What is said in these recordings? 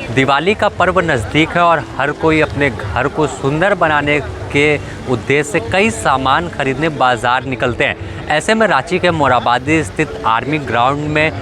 दिवाली का पर्व नज़दीक है और हर कोई अपने घर को सुंदर बनाने के उद्देश्य से कई सामान खरीदने बाज़ार निकलते हैं। ऐसे में रांची के मोराबादी स्थित आर्मी ग्राउंड में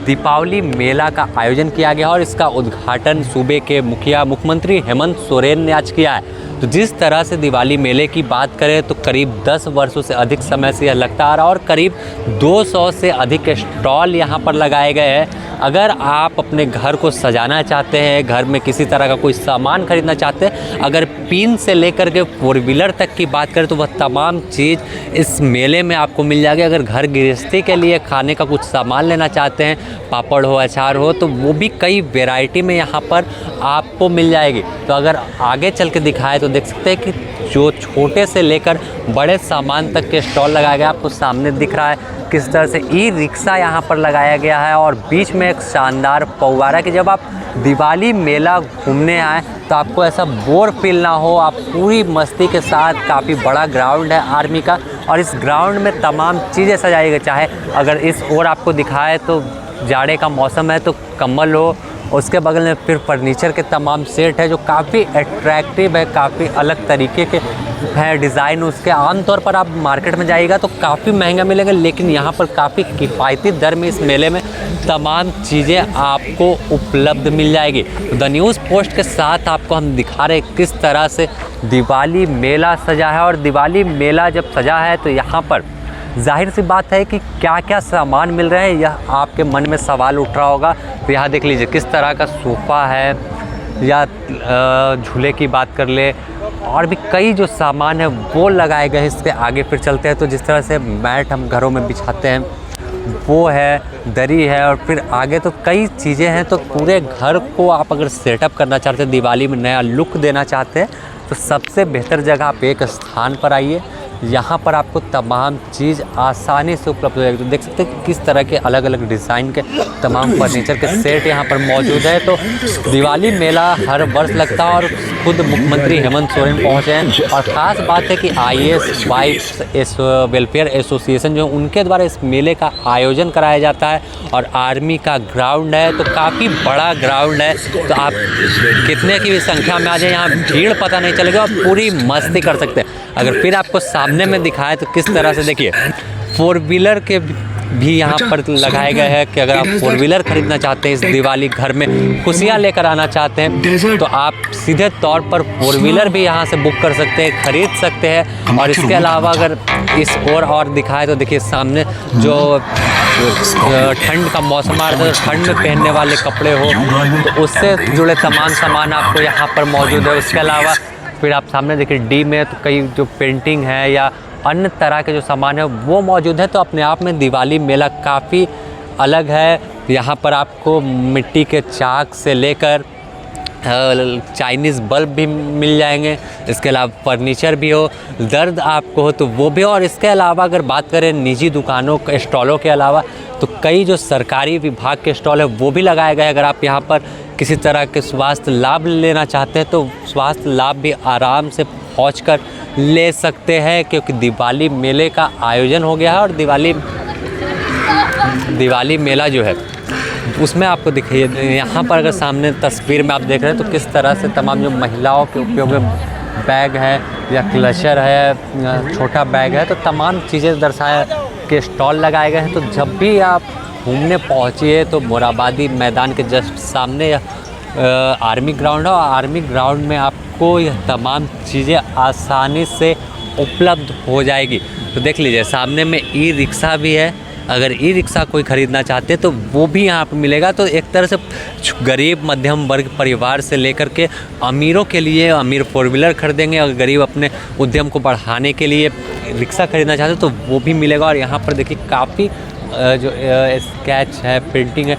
दीपावली मेला का आयोजन किया गया और इसका उद्घाटन सूबे के मुख्यमंत्री हेमंत सोरेन ने आज किया है। तो जिस तरह से दिवाली मेले की बात करें तो करीब 10 वर्षों से अधिक समय से यह लगता आ रहा है और करीब 200 से अधिक स्टॉल यहाँ पर लगाए गए हैं। अगर आप अपने घर को सजाना चाहते हैं, घर में किसी तरह का कोई सामान खरीदना चाहते हैं, अगर पिन से लेकर के 4 व्हीलर तक की बात करें तो वह तमाम चीज़ इस मेले में आपको मिल जाएगी। अगर घर गृहस्थी के लिए खाने का कुछ सामान लेना चाहते हैं, पापड़ हो, अचार हो, तो वो भी कई वैरायटी में यहाँ पर आपको मिल जाएगी। तो अगर आगे चल के दिखाए तो देख सकते हैं कि जो छोटे से लेकर बड़े सामान तक के स्टॉल लगाए गए। आपको सामने दिख रहा है किस तरह से ई रिक्शा यहाँ पर लगाया गया है और बीच में एक शानदार फव्वारा कि जब आप दिवाली मेला घूमने आए तो आपको ऐसा बोर फील ना हो। आप पूरी मस्ती के साथ, काफ़ी बड़ा ग्राउंड है आर्मी का और इस ग्राउंड में तमाम चीज़ें सजाई गई। चाहे अगर इस ओर आपको दिखाए तो जाड़े का मौसम है तो कंबल हो, उसके बगल में फिर फर्नीचर के तमाम सेट है जो काफ़ी अट्रैक्टिव है, काफ़ी अलग तरीके के है डिज़ाइन उसके। आमतौर पर आप मार्केट में जाइएगा तो काफ़ी महंगा मिलेगा, लेकिन यहाँ पर काफ़ी किफ़ायती दर में इस मेले में तमाम चीज़ें आपको उपलब्ध मिल जाएगी। द न्यूज़ पोस्ट के साथ आपको हम दिखा रहे हैं किस तरह से दिवाली मेला सजा है। और दिवाली मेला जब सजा है तो यहाँ पर जाहिर सी बात है कि क्या क्या सामान मिल रहे हैं, यह आपके मन में सवाल उठ रहा होगा। तो यहाँ देख लीजिए किस तरह का सोफ़ा है या झूले की बात कर ले, और भी कई जो सामान है वो लगाए गए हैं। इसके आगे फिर चलते हैं तो जिस तरह से मैट हम घरों में बिछाते हैं वो है, दरी है, और फिर आगे तो कई चीज़ें हैं। तो पूरे घर को आप अगर सेटअप करना चाहते हैं, दिवाली में नया लुक देना चाहते हैं, तो सबसे बेहतर जगह आप एक स्थान पर आइए। यहाँ पर आपको तमाम चीज़ आसानी से उपलब्ध हो जाएगी। तो देख सकते हैं किस तरह के अलग अलग डिज़ाइन के तमाम फर्नीचर के सेट यहाँ पर मौजूद है। तो दिवाली मेला हर वर्ष लगता है और खुद मुख्यमंत्री हेमंत सोरेन पहुँचे हैं। और ख़ास बात है कि IAS वाइफ्स वेलफेयर एसोसिएशन जो उनके द्वारा इस मेले का आयोजन कराया जाता है। और आर्मी का ग्राउंड है तो काफ़ी बड़ा ग्राउंड है, तो आप कितने की भी संख्या में आ जाए, यहाँ भीड़ पता नहीं चलेगा और पूरी मस्ती कर सकते हैं। अगर फिर आपको सामने में दिखाए तो किस तरह से देखिए 4 व्हीलर के भी यहाँ पर लगाए गए हैं कि अगर आप 4 व्हीलर खरीदना चाहते हैं, इस दिवाली घर में खुशियाँ लेकर आना चाहते हैं, तो आप सीधे तौर पर 4 व्हीलर भी यहाँ से बुक कर सकते हैं, खरीद सकते हैं। और इसके अलावा अगर इस और दिखाए तो देखिए सामने जो ठंड का मौसम आ रहा है, तो ठंड में पहनने वाले कपड़े हो तो उससे जुड़े तमाम सामान आपको यहाँ पर मौजूद है। उसके अलावा फिर आप सामने देखिए डी में तो कई जो पेंटिंग है या अन्य तरह के जो सामान है वो मौजूद है। तो अपने आप में दिवाली मेला काफ़ी अलग है। यहाँ पर आपको मिट्टी के चाक से लेकर चाइनीज़ बल्ब भी मिल जाएंगे। इसके अलावा फर्नीचर भी हो, दर्द आपको हो तो वो भी। और इसके अलावा अगर बात करें निजी दुकानों के स्टॉलों के अलावा तो कई जो सरकारी विभाग के स्टॉल है वो भी लगाए गए। अगर आप यहाँ पर किसी तरह के स्वास्थ्य लाभ लेना चाहते हैं तो स्वास्थ्य लाभ भी आराम से पहुँचकर ले सकते हैं, क्योंकि दिवाली मेले का आयोजन हो गया है। और दिवाली मेला जो है उसमें आपको दिखाइए यहाँ पर अगर सामने तस्वीर में आप देख रहे हैं तो किस तरह से तमाम जो महिलाओं के उपयोग में बैग है या क्लचर है, छोटा बैग है, तो तमाम चीज़ें दर्शाया के स्टॉल लगाए गए हैं। तो जब भी आप घूमने पहुँचिए तो मोराबादी मैदान के जस्ट सामने आर्मी ग्राउंड है और आर्मी ग्राउंड में आपको यह तमाम चीज़ें आसानी से उपलब्ध हो जाएगी। तो देख लीजिए सामने में ई रिक्शा भी है। अगर ई रिक्शा कोई ख़रीदना चाहते हैं तो वो भी यहाँ पर मिलेगा। तो एक तरह से गरीब मध्यम वर्ग परिवार से लेकर के अमीरों के लिए, अमीर 4 व्हीलर खरीदेंगे, अगर गरीब अपने उद्यम को बढ़ाने के लिए रिक्शा खरीदना चाहते हैं तो वो भी मिलेगा। और यहाँ पर देखिए काफ़ी जो स्केच है, पेंटिंग है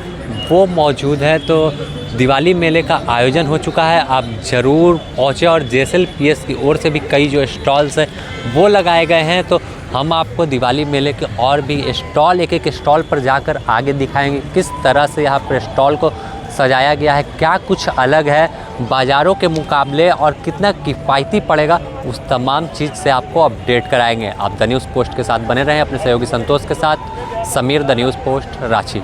वो मौजूद है। तो दिवाली मेले का आयोजन हो चुका है, आप ज़रूर पहुँचे। और JSLPS की ओर से भी कई जो स्टॉल्स हैं वो लगाए गए हैं। तो हम आपको दिवाली मेले के और भी स्टॉल, एक स्टॉल पर जाकर आगे दिखाएंगे किस तरह से यहाँ पर स्टॉल को सजाया गया है, क्या कुछ अलग है बाज़ारों के मुकाबले और कितना किफ़ायती पड़ेगा, उस तमाम चीज़ से आपको अपडेट कराएंगे। आप द न्यूज़ पोस्ट के साथ बने रहें अपने सहयोगी संतोष के साथ। Sameer, the news post, Ranchi.